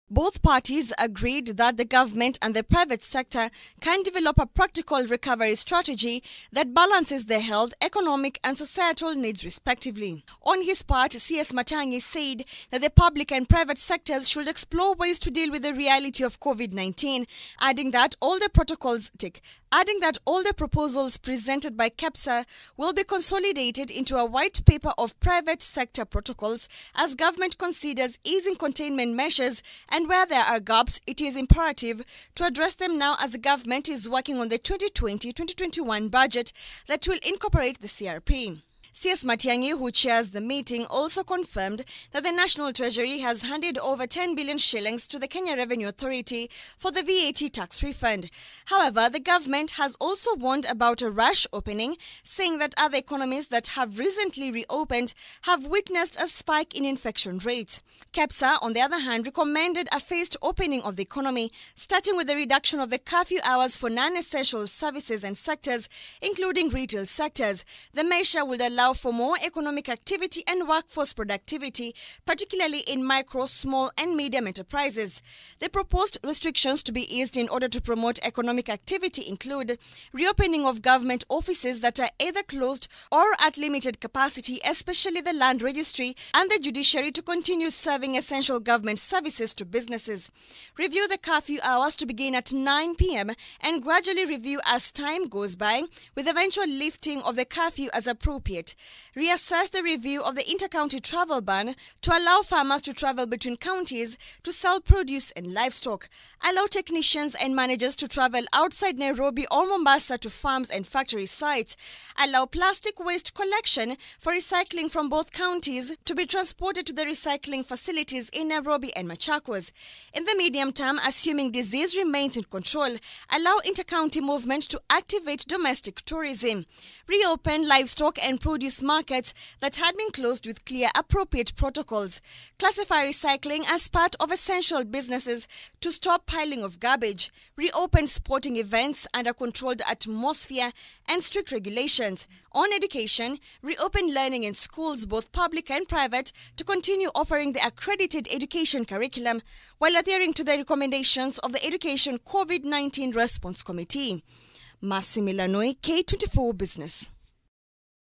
Both parties agreed that the government and the private sector can develop a practical recovery strategy that balances their health, economic and societal needs respectively. On his part, CS Matiang'i said that the public and private sectors should explore ways to deal with the reality of COVID-19, adding that all the proposals presented by KEPSA will be consolidated into a white paper of private sector protocols as government considers easing containment measures, and where there are gaps, it is imperative to address them now as the government is working on the 2020-2021 budget that will incorporate the CRP. CS Matiang'i, who chairs the meeting, also confirmed that the National Treasury has handed over 10 billion shillings to the Kenya Revenue Authority for the VAT tax refund. However, the government has also warned about a rush opening, saying that other economies that have recently reopened have witnessed a spike in infection rates. KEPSA, on the other hand, recommended a phased opening of the economy, starting with the reduction of the curfew hours for non-essential services and sectors, including retail sectors. The measure would allow for more economic activity and workforce productivity, particularly in micro, small and medium enterprises. The proposed restrictions to be eased in order to promote economic activity include reopening of government offices that are either closed or at limited capacity, especially the land registry, and the judiciary to continue serving essential government services to businesses. Review the curfew hours to begin at 9 p.m. and gradually review as time goes by, with eventual lifting of the curfew as appropriate. Reassess the review of the inter-county travel ban to allow farmers to travel between counties to sell produce and livestock. Allow technicians and managers to travel outside Nairobi or Mombasa to farms and factory sites. Allow plastic waste collection for recycling from both counties to be transported to the recycling facilities in Nairobi and Machakos. In the medium term, assuming disease remains in control, allow inter-county movement to activate domestic tourism. Reopen livestock and produce markets that had been closed with clear appropriate protocols. Classify recycling as part of essential businesses to stop piling of garbage. Reopen sporting events under controlled atmosphere and strict regulations. On education, reopen learning in schools, both public and private, to continue offering the accredited education curriculum while adhering to the recommendations of the Education COVID-19 Response Committee. Mercy Milanoi, K24 Business.